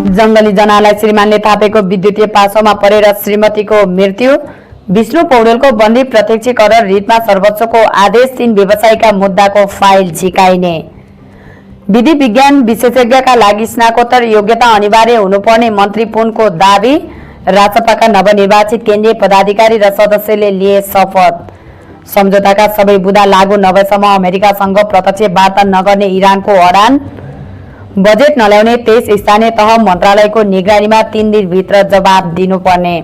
जंगली जनालाई श्रीमानले थापेको विद्युतीय पासोमा परेर श्रीमतीको मृत्यु। विष्णु पौडेलको बन्दी प्रत्यक्षीकरण रिटमा सर्वोच्चको आदेश। 3 व्यवसायीका मुद्दाको फाइल झिकाइने। विधि विज्ञान विशेषज्ञका लागि स्नातकोत्तर योग्यता अनिवार्य हुनुपर्ने मन्त्री पुनको दावी। राजसभाका नवनिर्वाचित केन्द्रीय पदाधिकारी र सदस्यले लिए शपथ। सम्झौताका सबै बुँदा लागू नभएसम्म अमेरिकासँग प्रत्यक्ष वार्ता नगर्ने इरानको अडान। बजेट नल्याउने 23 स्थानीय तह मन्त्रालयको निगरानीमा 3 दिनभित्र जवाब दिनुपर्ने।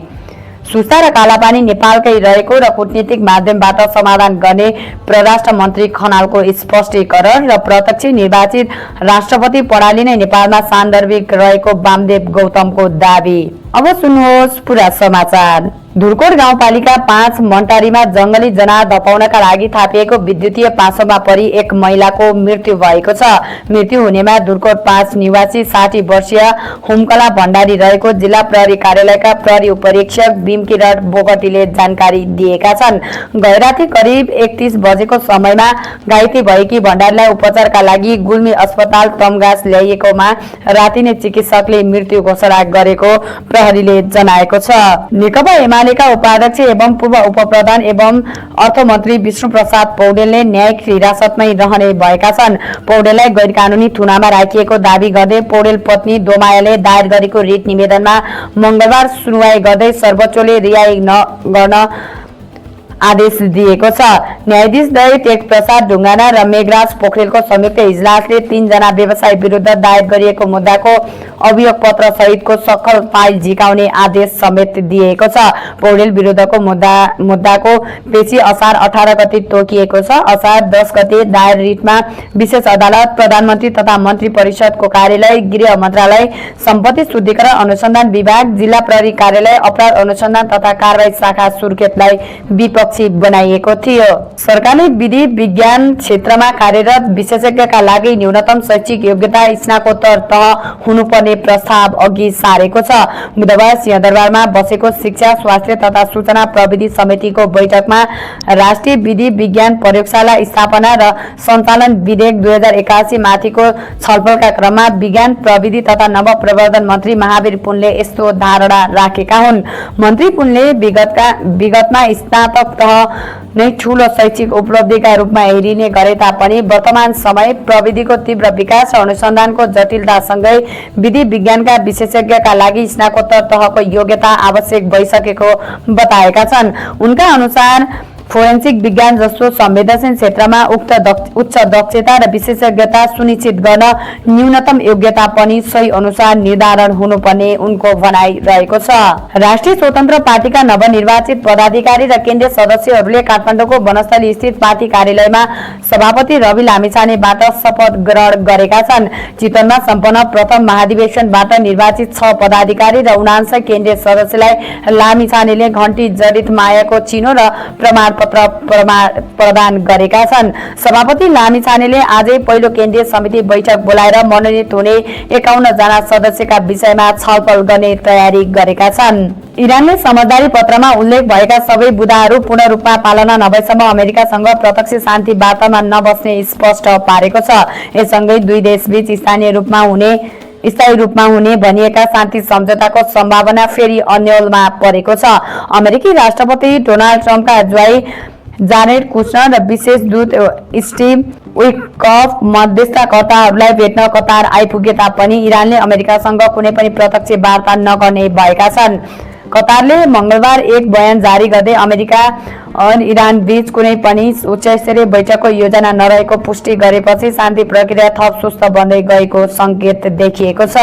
सुस्ता र कालापानी नेपालकै रहेको र कूटनीतिक माध्यमबाट समाधान गर्ने परराष्ट्र मन्त्री खनालको स्पष्टीकरण र प्रत्यक्ष निर्वाचित राष्ट्रपति प्रणाली नै नेपालमा सान्दर्भिक रहेको वामदेव गौतमको दावी। अब सुन्नुहोस् पुरा समाचार। धुर्कोट गाउँपालिका 5 मन्टारीमा जंगली जनावर धपाउनका लागि थापिएको विद्युतीय पासोमा परी एक महिलाको मृत्यु भएको छ। मृत्यु हुनेमा धुर्कोट 5 निवासी 60 वर्षीय हुमकला भण्डारी रहेको जिल्ला प्रहरी कार्यालयका प्रहरी उपरीक्षक भीमकिरण बोगटीले जानकारी दिएका छन्। गैराती करिब 31 बजेको समयमा घाइते भएकी भण्डारीलाई उपचारका लागि गुल्मी अस्पताल तमगास ल्याइएकोमा राति नै चिकित्सकले मृत्यु घोषणा गरेको प्रहरीले जनाएको छ। नेकपा एमालेका उपाध्यक्ष एवं पूर्व उपप्रधान एवं अर्थमन्त्री विष्णु प्रसाद पौडेलले न्यायिक हिरासतमै रहने भएका छन्। पौडेललाई गैर कानूनी थुनामा राखिएको दावी गर्दै पौडेल पत्नी दोमायाले दायर गरेको रिट निवेदनमा मंगलबार सुनवाई गर्दै सर्वोच्चले रिहाई गर्न आदेश दिएको छ। न्यायाधीश दय टेक प्रसाद ढुङ्गाना र मेघराज पोखरेलको संयुक्त इजलासले 3 जना व्यवसायी विरुद्ध दायर गरिएको मुद्दाको अभियोग पत्र सहितको सखल फाइल झिकाउने आदेश समेत दिएको छ। पौडेल विरुद्धको मुद्दाको पेशी असार 18 गते तोकिएको छ। असार 10 गते दायर रिटमा विशेष अदालत, प्रधानमन्त्री तथा मन्त्री परिषदको कार्यालय, गृह मन्त्रालय, सम्पत्ति शुद्धिकरण अनुसन्धान विभाग, जिल्ला प्रहरी कार्यालय, अपराध अनुसन्धान तथा कारबाही शाखा सुर्खेतलाई विपक्षी बनाइएको थियो। सरकारले विधि विज्ञान क्षेत्रमा कार्यरत विशेषज्ञका लागि न्यूनतम शैक्षिक योग्यता स्नातकोत्तर तह हुनुपर्ने प्रस्ताव अघि सारेको छ। बुधबार सिंहदरबारमा बसेको शिक्षा, स्वास्थ्य तथा सूचना प्रविधि समितिको बैठकमा राष्ट्रिय विधि विज्ञान प्रयोगशाला स्थापना र सञ्चालन विधेयक 2081 माथिको छलफलका क्रममा विज्ञान प्रविधि तथा नवप्रवर्धन मन्त्री महावीर पुनले यस्तो धारणा राखेका हुन्। मन्त्री पुनले विगतमा स्नातक तह नै ठूलो शैक्षिक उपलब्धिका रूपमा हेरिने गरे तापनि वर्तमान समय प्रविधिको तीव्र विकास र अनुसन्धानको जटिलतासँगै विधि विज्ञानका विशेषज्ञका लागि स्नातकोत्तर तहको योग्यता आवश्यक भइसकेको बताएका छन्। उनका अनुसार फोरेन्सिक विज्ञान जस्तो संवेदनशील क्षेत्रमा उच्च दक्षता र विशेषज्ञता सुनिश्चित गर्न न्यूनतम योग्यता पनि सही अनुसार निर्धारण हुनुपर्ने उनको भनाइ रहेको छ। राष्ट्रिय स्वतन्त्र पार्टीका नवनिर्वाचित पदाधिकारी र केन्द्रीय सदस्यहरूले काठमाडौँको वनस्थली स्थित पार्टी कार्यालयमा सभापति रवि लामिछानेबाट शपथ ग्रहण गरेका छन्। चितवनमा सम्पन्न प्रथम महाधिवेशनबाट निर्वाचित 6 पदाधिकारी र 79 केन्द्रीय सदस्यलाई लामिछानेले घण्टी जडित मायाको चिनो र प्रमाणपत्र प्रदान गरेका छन्। सभापति लामिछानेले आजै पहिलो केन्द्रीय समिति बैठक बोलाएर मनोनित हुने 51 जना सदस्यका विषयमा छलफल गर्ने तयारी गरेका छन्। इरानले समझदारी पत्रमा उल्लेख भएका सबै बुँदाहरू पूर्ण रूपमा पालना नभएसम्म अमेरिकासँग प्रत्यक्ष शान्ति वार्तामा नबस्ने स्पष्ट पारेको छ। यससँगै दुई देशबीच स्थायी रूपमा हुने भनिएका शान्ति सम्झौताको सम्भावना फेरि अन्यलमा परेको छ। अमेरिकी राष्ट्रपति डोनाल्ड ट्रम्पका ज्वाइँ जारेड कुशनर र विशेष दूत स्टिभ विटकफ मध्यस्थताकर्ताहरूलाई भेट्न कतार आइपुगे तापनि इरानले अमेरिकासँग कुनै पनि प्रत्यक्ष वार्ता नगर्ने भएका छन्। कतारले मंगलबार एक बयान जारी गर्दै अमेरिका और इरान बीच कुनै पनि उच्चस्तरीय बैठकको योजना नरहेको पुष्टि गरेपछि शान्ति प्रक्रिया थप सुस्त बन्दै गएको संकेत देखिएको छ।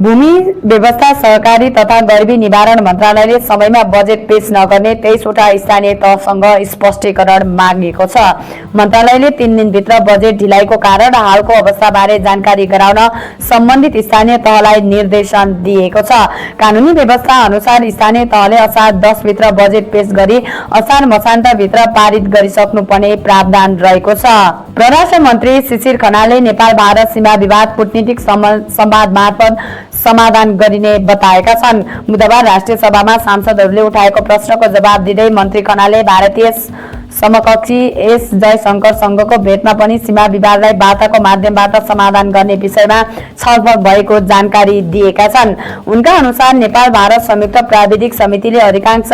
भूमि व्यवस्था, सहकारी तथा गरिबी निवारण मन्त्रालयले समयमा बजेट पेश नगर्ने 23 वटा स्थानीय तहसँग स्पष्टीकरण मागेको छ। मन्त्रालयले 3 दिनभित्र बजेट ढिलाइको कारण हालको अवस्थाबारे जानकारी गराउन सम्बन्धित स्थानीय तहलाई निर्देशन दिएको छ। कानूनी व्यवस्था अनुसार स्थानीय तहले असार 10 भित्र बजेट पेश गरी असार मसान्तभित्र पारित गरिसक्नुपर्ने प्रावधान रहेको छ। परराष्ट्र मन्त्री शिशिर खनालले नेपाल भारत सीमा विवाद कूटनीतिक संवाद मार्फत समाधान गरिने बताएका छन्। बुधबार राष्ट्रिय सभामा सांसदहरूले उठाएको प्रश्नको जवाब दिँदै मन्त्री खनालले भारतीय समकक्षी एस जयशंकरसँगको भेटमा पनि सीमा विवादलाई वार्ताको माध्यमबाट समाधान गर्ने विषयमा छलफल भएको जानकारी दिएका छन्। उनका अनुसार नेपाल भारत संयुक्त प्राविधिक समितिले अधिकांश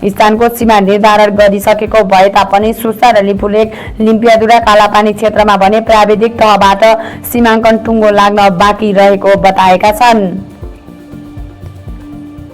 स्थानको सीमा निर्धारण गरिसकेको भए तापनि सुस्ता र लिपुलेक लिम्पियादुरा कालापानी क्षेत्रमा भने प्राविधिक तहबाट सीमाङ्कन टुङ्गो लाग्न बाँकी रहेको बताएका छन्।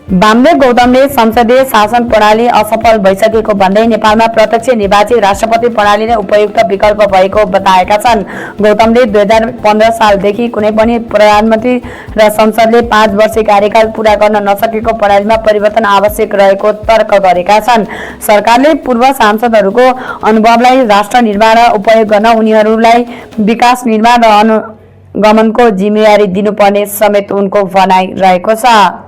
वामदेव गौतमले संसदीय शासन प्रणाली असफल भइसकेको भन्दै नेपालमा प्रत्यक्ष निर्वाचित राष्ट्रपति प्रणाली नै उपयुक्त विकल्प भएको बताएका छन्। गौतमले 2015 सालदेखि कुनै पनि प्रधानमन्त्री र संसदले 5 वर्षे कार्यकाल पूरा गर्न नसकेको प्रणालीमा परिवर्तन आवश्यक रहेको तर्क गरेका छन्। सरकारले पूर्व सांसदहरूको अनुभवलाई राष्ट्र निर्माण उपयोग गर्न उनीहरूलाई विकास निर्माण र अनुगमनको जिम्मेवारी दिनुपर्ने समेत उनको भनाइ रहेको छ।